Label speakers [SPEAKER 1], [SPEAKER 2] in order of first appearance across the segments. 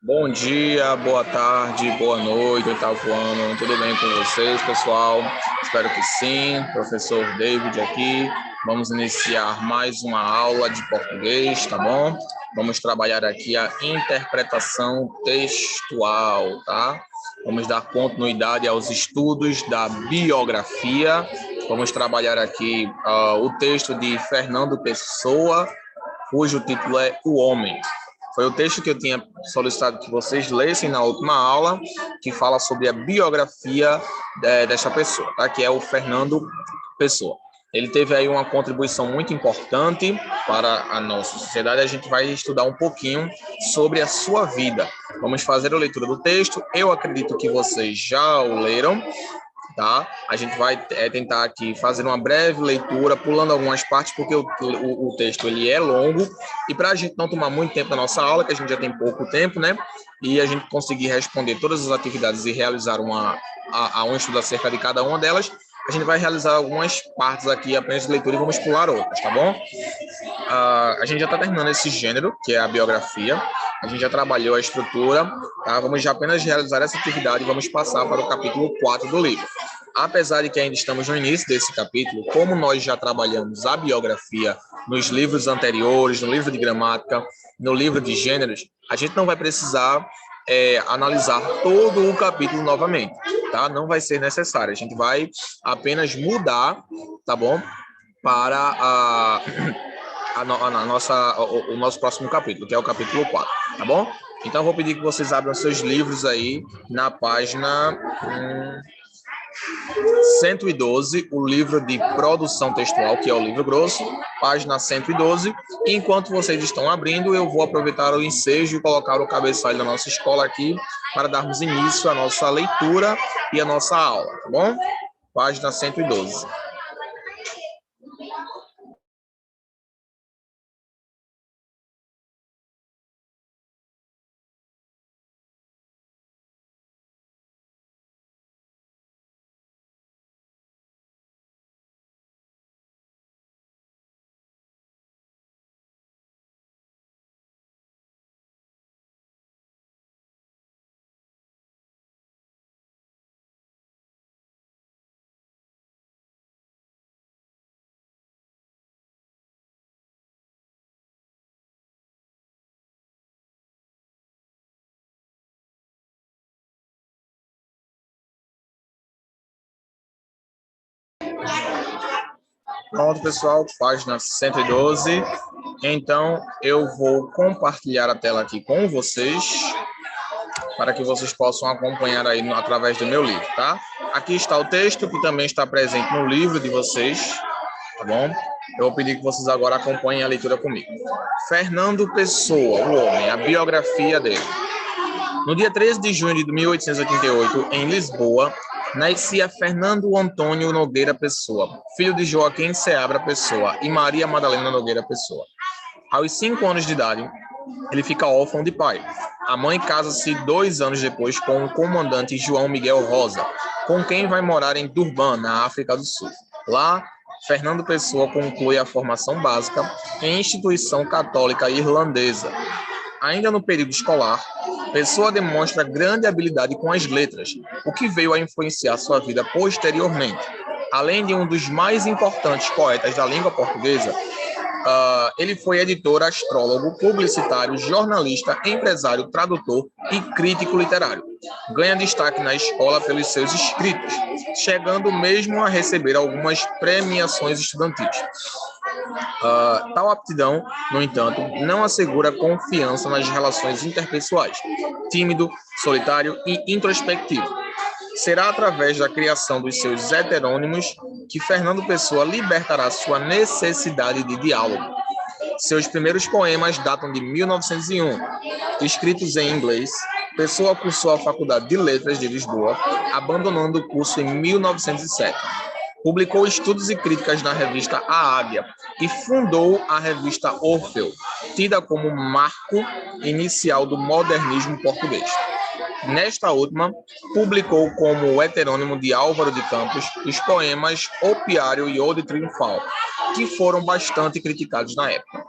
[SPEAKER 1] Bom dia, boa tarde, boa noite, oitavo ano. Tudo bem com vocês, pessoal? Espero que sim. Professor David aqui. Vamos iniciar mais uma aula de português, tá bom? Vamos trabalhar aqui a interpretação textual, tá? Vamos dar continuidade aos estudos da biografia. Vamos trabalhar aqui o texto de Fernando Pessoa, cujo título é O Homem. Foi o texto que eu tinha solicitado que vocês lessem na última aula, que fala sobre a biografia desta pessoa, tá? Que é o Fernando Pessoa. Ele teve aí uma contribuição muito importante para a nossa sociedade. A gente vai estudar um pouquinho sobre a sua vida. Vamos fazer a leitura do texto. Eu acredito que vocês já o leram, tá? A gente vai tentar aqui fazer uma breve leitura, pulando algumas partes, porque o texto ele é longo, e para a gente não tomar muito tempo na nossa aula, que a gente já tem pouco tempo, né? E a gente conseguir responder todas as atividades e realizar um estudo acerca de cada uma delas, a gente vai realizar algumas partes aqui apenas de leitura e vamos pular outras, tá bom? A gente já está terminando esse gênero, que é a biografia. A gente já trabalhou a estrutura, tá? Vamos já apenas realizar essa atividade e vamos passar para o capítulo 4 do livro. Apesar de que ainda estamos no início desse capítulo, como nós já trabalhamos a biografia nos livros anteriores, no livro de gramática, no livro de gêneros, a gente não vai precisar analisar todo o capítulo novamente, tá? Não vai ser necessário. A gente vai apenas mudar, tá bom? Para o nosso próximo capítulo, que é o capítulo 4, tá bom? Então, eu vou pedir que vocês abram seus livros aí na página 112, o livro de produção textual, que é o livro grosso, página 112. E enquanto vocês estão abrindo, eu vou aproveitar o ensejo e colocar o cabeçalho da nossa escola aqui para darmos início à nossa leitura e à nossa aula, tá bom? Página 112. Pronto, pessoal, página 112. Então, eu vou compartilhar a tela aqui com vocês, para que vocês possam acompanhar aí através do meu livro, tá? Aqui está o texto, que também está presente no livro de vocês, tá bom? Eu vou pedir que vocês agora acompanhem a leitura comigo. Fernando Pessoa, o homem, a biografia dele. No dia 13 de junho de 1888, em Lisboa, nascia Fernando Antônio Nogueira Pessoa, filho de Joaquim Seabra Pessoa e Maria Madalena Nogueira Pessoa. Aos 5 anos de idade, ele fica órfão de pai. A mãe casa-se 2 anos depois com o comandante João Miguel Rosa, com quem vai morar em Durban, na África do Sul. Lá, Fernando Pessoa conclui a formação básica em instituição católica irlandesa. Ainda no período escolar, Pessoa demonstra grande habilidade com as letras, o que veio a influenciar sua vida posteriormente. Além de um dos mais importantes poetas da língua portuguesa, ele foi editor, astrólogo, publicitário, jornalista, empresário, tradutor e crítico literário. Ganha destaque na escola pelos seus escritos, chegando mesmo a receber algumas premiações estudantis. Tal aptidão, no entanto, não assegura confiança nas relações interpessoais. Tímido, solitário e introspectivo. Será através da criação dos seus heterônimos que Fernando Pessoa libertará sua necessidade de diálogo. Seus primeiros poemas datam de 1901. Escritos em inglês, Pessoa cursou a Faculdade de Letras de Lisboa, abandonando o curso em 1907. Publicou estudos e críticas na revista A Águia e fundou a revista Orfeu, tida como marco inicial do modernismo português. Nesta última, publicou como heterônimo de Álvaro de Campos os poemas Opiário e Ode Triunfal, que foram bastante criticados na época.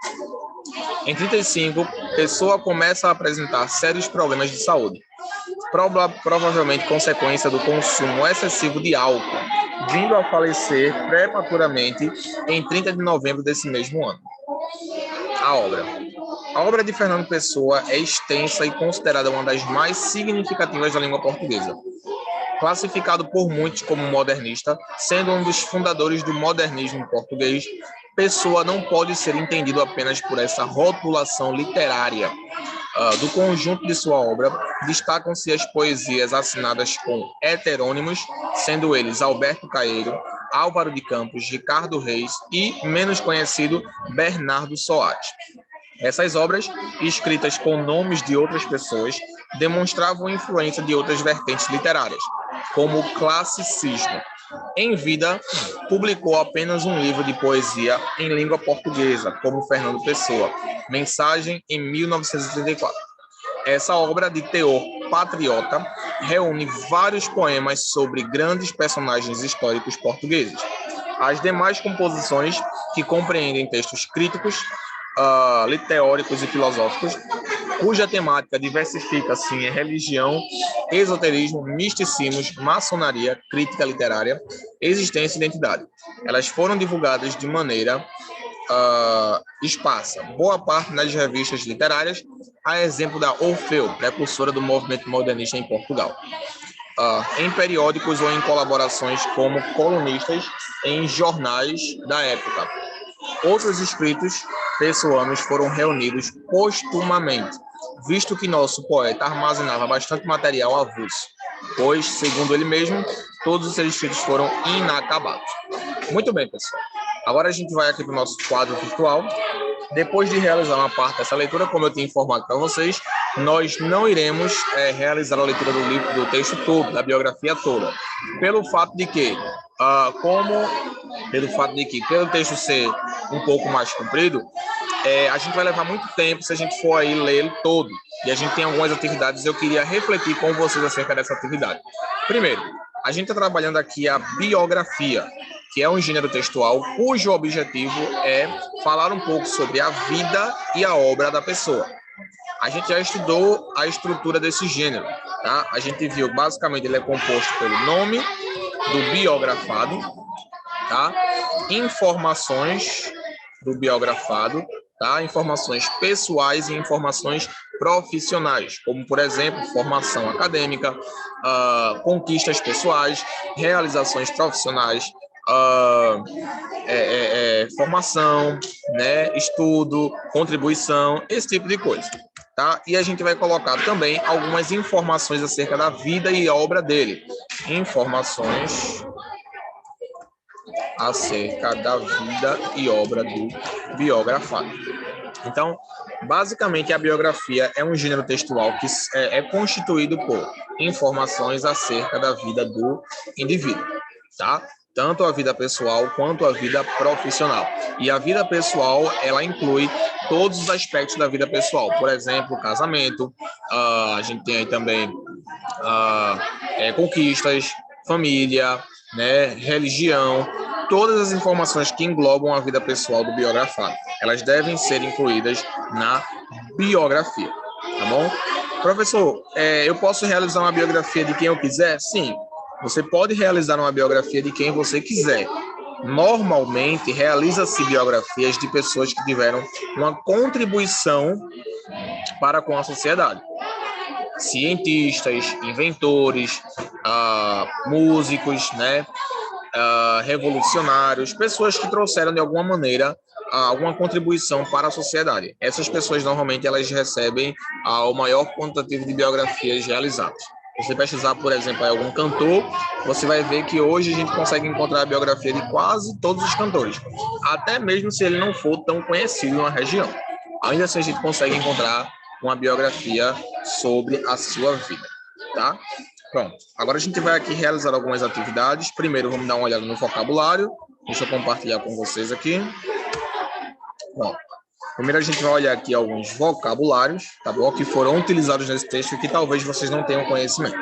[SPEAKER 1] Em 35, pessoa começa a apresentar sérios problemas de saúde, provavelmente consequência do consumo excessivo de álcool, vindo a falecer prematuramente em 30 de novembro desse mesmo ano. A obra. A obra de Fernando Pessoa é extensa e considerada uma das mais significativas da língua portuguesa. Classificado por muitos como modernista, sendo um dos fundadores do modernismo português, Pessoa não pode ser entendido apenas por essa rotulação literária. Do conjunto de sua obra, destacam-se as poesias assinadas com heterônimos, sendo eles Alberto Caeiro, Álvaro de Campos, Ricardo Reis e, menos conhecido, Bernardo Soares. Essas obras, escritas com nomes de outras pessoas, demonstravam influência de outras vertentes literárias, como o classicismo. Em vida, publicou apenas um livro de poesia em língua portuguesa, como Fernando Pessoa, Mensagem, em 1934. Essa obra de teor patriota reúne vários poemas sobre grandes personagens históricos portugueses. As demais composições, que compreendem textos críticos, teóricos e filosóficos, cuja temática diversifica-se em religião, esoterismo, misticismos, maçonaria, crítica literária, existência e identidade. Elas foram divulgadas de maneira esparsa, boa parte nas revistas literárias, a exemplo da Orfeu, precursora do movimento modernista em Portugal. Em periódicos ou em colaborações como colunistas em jornais da época. Outros escritos pessoanos foram reunidos postumamente, visto que nosso poeta armazenava bastante material avulso, pois, segundo ele mesmo, todos os seus escritos foram inacabados. Muito bem, pessoal. Agora a gente vai aqui para o nosso quadro virtual. Depois de realizar uma parte dessa leitura, como eu tinha informado para vocês, nós não iremos realizar a leitura do livro, do texto todo, da biografia toda, pelo fato de que, pelo texto ser um pouco mais comprido, a gente vai levar muito tempo se a gente for aí ler ele todo. E a gente tem algumas atividades, eu queria refletir com vocês acerca dessa atividade. Primeiro, a gente está trabalhando aqui a biografia, que é um gênero textual cujo objetivo é falar um pouco sobre a vida e a obra da pessoa. A gente já estudou a estrutura desse gênero, tá? A gente viu, basicamente, ele é composto pelo nome do biografado, tá? Informações do biografado, tá? Informações pessoais e informações profissionais, como, por exemplo, formação acadêmica, conquistas pessoais, realizações profissionais, formação, né, estudo, contribuição, esse tipo de coisa, tá? E a gente vai colocar também algumas informações acerca da vida e obra dele. Informações acerca da vida e obra do biografado. Então, basicamente, a biografia é um gênero textual que é constituído por informações acerca da vida do indivíduo, tá? Tanto a vida pessoal quanto a vida profissional. E a vida pessoal, ela inclui todos os aspectos da vida pessoal. Por exemplo, casamento, a gente tem aí também conquistas, família, né, religião, todas as informações que englobam a vida pessoal do biografado. Elas devem ser incluídas na biografia, tá bom? Professor, eu posso realizar uma biografia de quem eu quiser? Sim, você pode realizar uma biografia de quem você quiser. Normalmente, realiza-se biografias de pessoas que tiveram uma contribuição para com a sociedade. Cientistas, inventores, músicos, né? Revolucionários, pessoas que trouxeram de alguma maneira alguma contribuição para a sociedade. Essas pessoas normalmente elas recebem o maior quantitativo de biografias realizadas. Você pesquisar, por exemplo, algum cantor, você vai ver que hoje a gente consegue encontrar a biografia de quase todos os cantores, até mesmo se ele não for tão conhecido na região. Ainda assim a gente consegue encontrar uma biografia sobre a sua vida, tá? Pronto, agora a gente vai aqui realizar algumas atividades. Primeiro, vamos dar uma olhada no vocabulário. Deixa eu compartilhar com vocês aqui. Bom, primeiro a gente vai olhar aqui alguns vocabulários, tá bom? Que foram utilizados nesse texto e que talvez vocês não tenham conhecimento.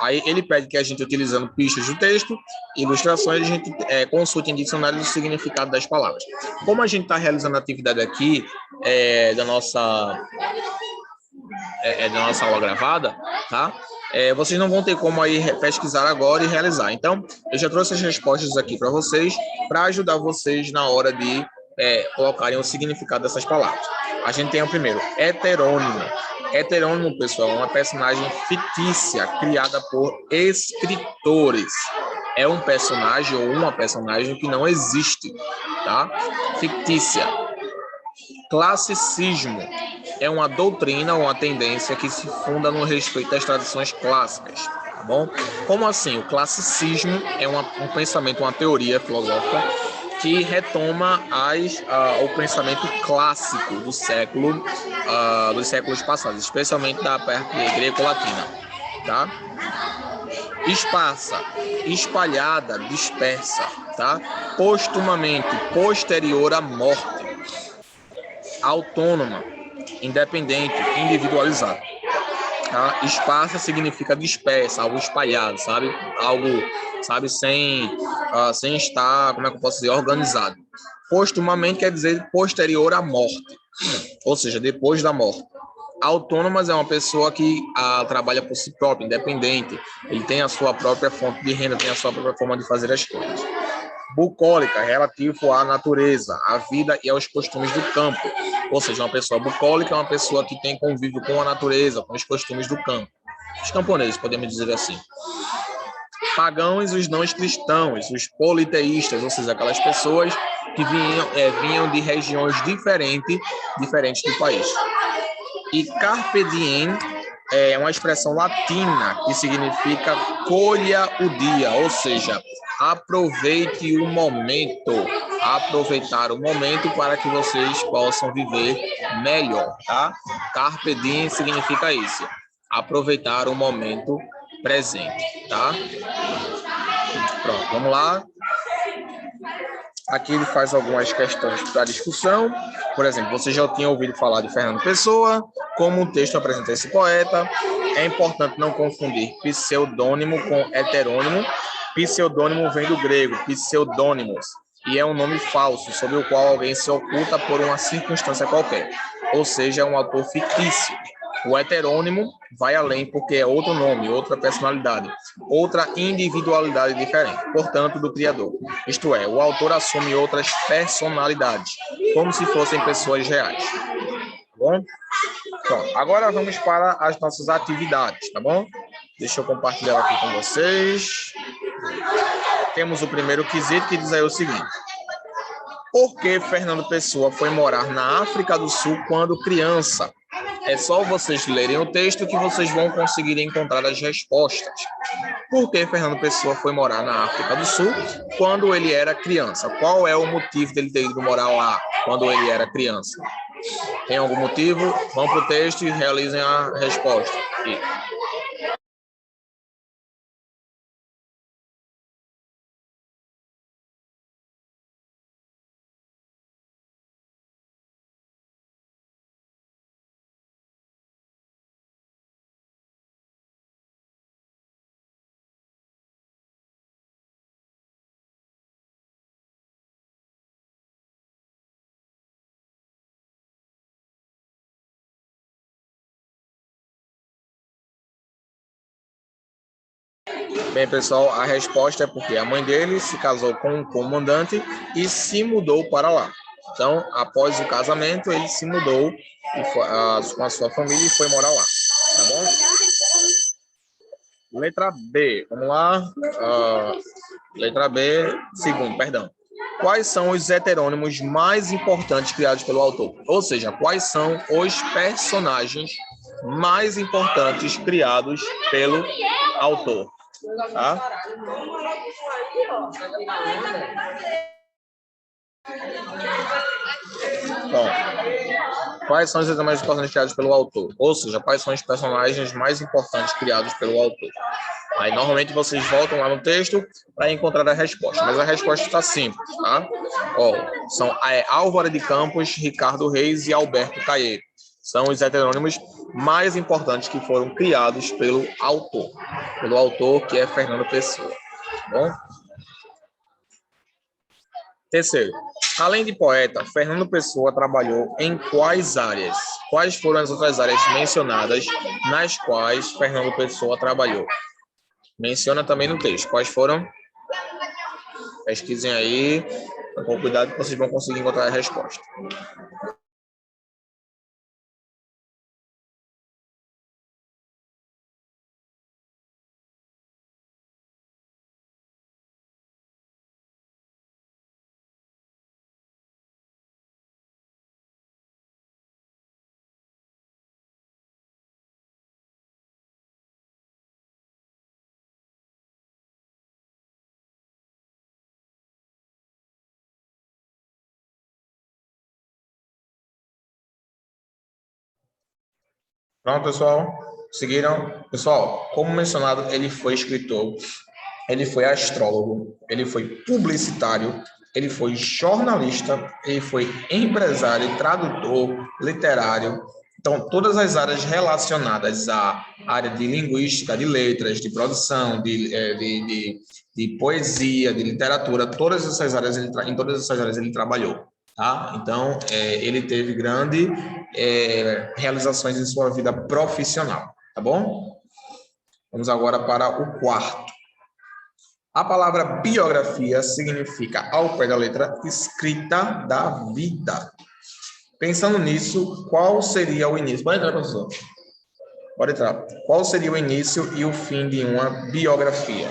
[SPEAKER 1] Aí ele pede que a gente, utilizando pistas do texto, ilustrações, a gente consulte em dicionário o significado das palavras. Como a gente está realizando a atividade aqui da nossa aula gravada, tá? Vocês não vão ter como aí pesquisar agora e realizar. Então, eu já trouxe as respostas aqui para vocês, para ajudar vocês na hora de colocarem o significado dessas palavras. A gente tem o primeiro, heterônimo. Heterônimo, pessoal, é uma personagem fictícia criada por escritores. É um personagem ou uma personagem que não existe, tá? Fictícia. Classicismo é uma doutrina ou uma tendência que se funda no respeito às tradições clássicas, tá bom? Como assim? O classicismo é um pensamento, uma teoria filosófica que retoma o pensamento clássico dos séculos passados, especialmente da parte greco-latina, tá? Esparsa, espalhada, dispersa, tá? Postumamente, posterior à morte. Autônoma, independente, individualizada. Tá? Esparsa significa dispersa, algo espalhado, sabe? Algo, sabe, sem estar, como é que eu posso dizer, organizado. Postumamente quer dizer posterior à morte, ou seja, depois da morte. Autônomas é uma pessoa que trabalha por si própria, independente. Ele tem a sua própria fonte de renda, tem a sua própria forma de fazer as coisas. Bucólica, relativo à natureza, à vida e aos costumes do campo. Ou seja, uma pessoa bucólica é uma pessoa que tem convívio com a natureza, com os costumes do campo. Os camponeses, podemos dizer assim. Pagãos, os não cristãos, os politeístas, ou seja, aquelas pessoas que vinham de regiões diferentes do país. E carpe diem é uma expressão latina que significa colha o dia, ou seja, aproveite o momento, aproveitar o momento para que vocês possam viver melhor, tá? Carpe diem significa isso, aproveitar o momento presente, tá? Pronto, vamos lá. Aqui ele faz algumas questões para discussão. Por exemplo, você já tinha ouvido falar de Fernando Pessoa, como o texto apresenta esse poeta. É importante não confundir pseudônimo com heterônimo. Pseudônimo vem do grego, pseudônimos, e é um nome falso, sob o qual alguém se oculta por uma circunstância qualquer, ou seja, é um autor fictício. O heterônimo vai além porque é outro nome, outra personalidade, outra individualidade diferente, portanto, do criador. Isto é, o autor assume outras personalidades, como se fossem pessoas reais. Tá bom? Pronto, agora vamos para as nossas atividades, tá bom? Deixa eu compartilhar aqui com vocês. Temos o primeiro quesito que diz aí o seguinte: por que Fernando Pessoa foi morar na África do Sul quando criança? É só vocês lerem o texto que vocês vão conseguir encontrar as respostas. Por que Fernando Pessoa foi morar na África do Sul quando ele era criança? Qual é o motivo dele ter ido morar lá quando ele era criança? Tem algum motivo? Vão para o texto e realizem a resposta. Aqui. Bem, pessoal, a resposta é porque a mãe dele se casou com um comandante e se mudou para lá. Então, após o casamento, ele se mudou com a sua família e foi morar lá. Tá bom? Letra B, vamos lá. Letra B, segundo, perdão. Quais são os heterônimos mais importantes criados pelo autor? Ou seja, quais são os personagens mais importantes criados pelo autor? Tá? Bom, quais são os itens mais importantes criados pelo autor? Ou seja, quais são os personagens mais importantes criados pelo autor? Aí, normalmente, vocês voltam lá no texto para encontrar a resposta. Mas a resposta está simples, tá? Ó, são Álvaro de Campos, Ricardo Reis e Alberto Caeiro. São os heterônimos mais importantes que foram criados pelo autor que é Fernando Pessoa. Tá bom? Terceiro, além de poeta, Fernando Pessoa trabalhou em quais áreas? Quais foram as outras áreas mencionadas nas quais Fernando Pessoa trabalhou? Menciona também no texto. Quais foram? Pesquisem aí, com cuidado que vocês vão conseguir encontrar a resposta. Pronto, pessoal? Seguiram? Pessoal, como mencionado, ele foi escritor, ele foi astrólogo, ele foi publicitário, ele foi jornalista, ele foi empresário, tradutor, literário. Então, todas as áreas relacionadas à área de linguística, de letras, de produção, de poesia, de literatura, em todas essas áreas ele trabalhou. Tá? Então, ele teve grandes realizações em sua vida profissional. Tá bom? Vamos agora para o quarto. A palavra biografia significa, ao pé da letra, escrita da vida. Pensando nisso, qual seria o início? Pode entrar, professor. Pode entrar. Qual seria o início e o fim de uma biografia?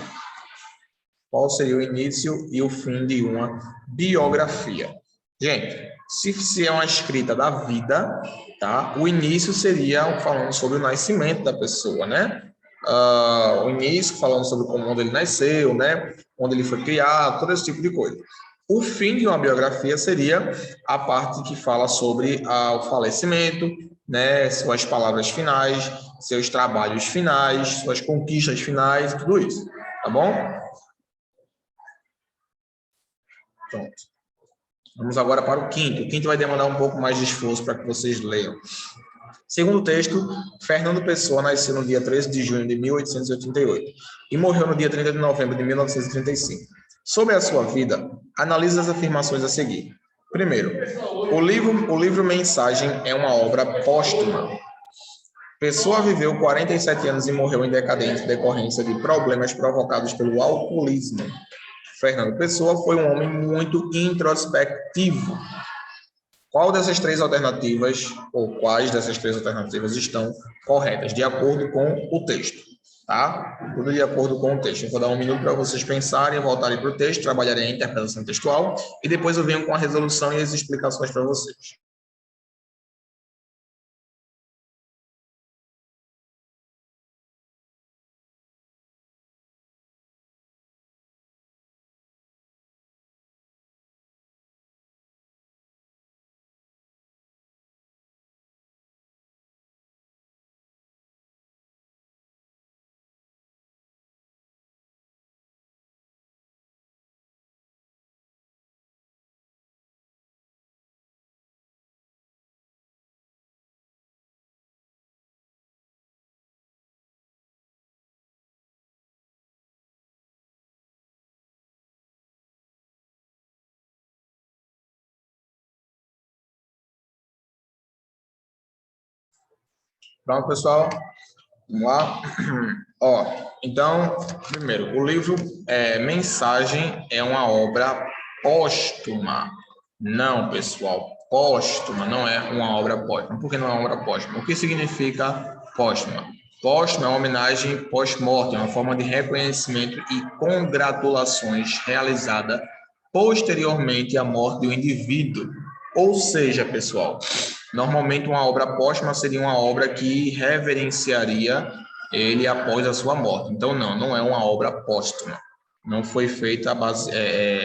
[SPEAKER 1] Qual seria o início e o fim de uma biografia? Gente, se é uma escrita da vida, tá? O início seria falando sobre o nascimento da pessoa, né? O início falando sobre onde ele nasceu, né? Onde ele foi criado, todo esse tipo de coisa. O fim de uma biografia seria a parte que fala sobre o falecimento, né? Suas palavras finais, seus trabalhos finais, suas conquistas finais, tudo isso, tá bom? Pronto. Vamos agora para o quinto. O quinto vai demandar um pouco mais de esforço para que vocês leiam. Segundo o texto, Fernando Pessoa nasceu no dia 13 de junho de 1888 e morreu no dia 30 de novembro de 1935. Sobre a sua vida, analise as afirmações a seguir. Primeiro, o livro Mensagem é uma obra póstuma. Pessoa viveu 47 anos e morreu em decadência em decorrência de problemas provocados pelo alcoolismo. Fernando Pessoa foi um homem muito introspectivo. Qual dessas três alternativas, ou quais dessas três alternativas estão corretas, de acordo com o texto, tá? Tudo de acordo com o texto. Eu vou dar um minuto para vocês pensarem, voltarem para o texto, trabalharem a interpretação textual, e depois eu venho com a resolução e as explicações para vocês. Pronto, pessoal? Vamos lá? Ó, então, primeiro, o livro Mensagem é uma obra póstuma. Não, pessoal, póstuma não é uma obra póstuma. Por que não é uma obra póstuma? O que significa póstuma? Póstuma é uma homenagem pós-mortem, uma forma de reconhecimento e congratulações realizada posteriormente à morte do indivíduo. Ou seja, pessoal, normalmente uma obra póstuma seria uma obra que reverenciaria ele após a sua morte. Então, não é uma obra póstuma. Não foi feita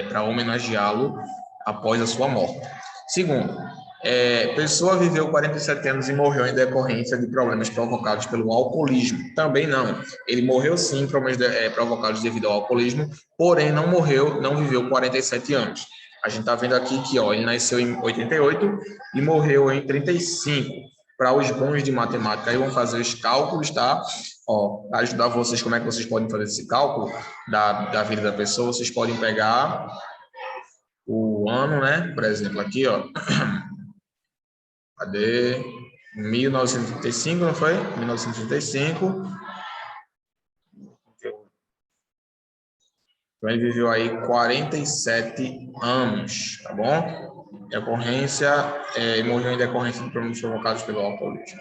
[SPEAKER 1] para homenageá-lo após a sua morte. Segundo, Pessoa viveu 47 anos e morreu em decorrência de problemas provocados pelo alcoolismo. Também não. Ele morreu sim, problemas provocados devido ao alcoolismo, porém não viveu 47 anos. A gente está vendo aqui que ele nasceu em 88 e morreu em 35. para os bons de matemática, aí vão fazer os cálculos, tá? Ó, para ajudar vocês, como é que vocês podem fazer esse cálculo da vida da pessoa, vocês podem pegar o ano, né? Por exemplo, aqui, ó. Cadê? 1935, não foi? 1935. Então, ele viveu aí 47 anos, tá bom? Decorrência, morreu em decorrência de problemas provocados pelo alcoolismo.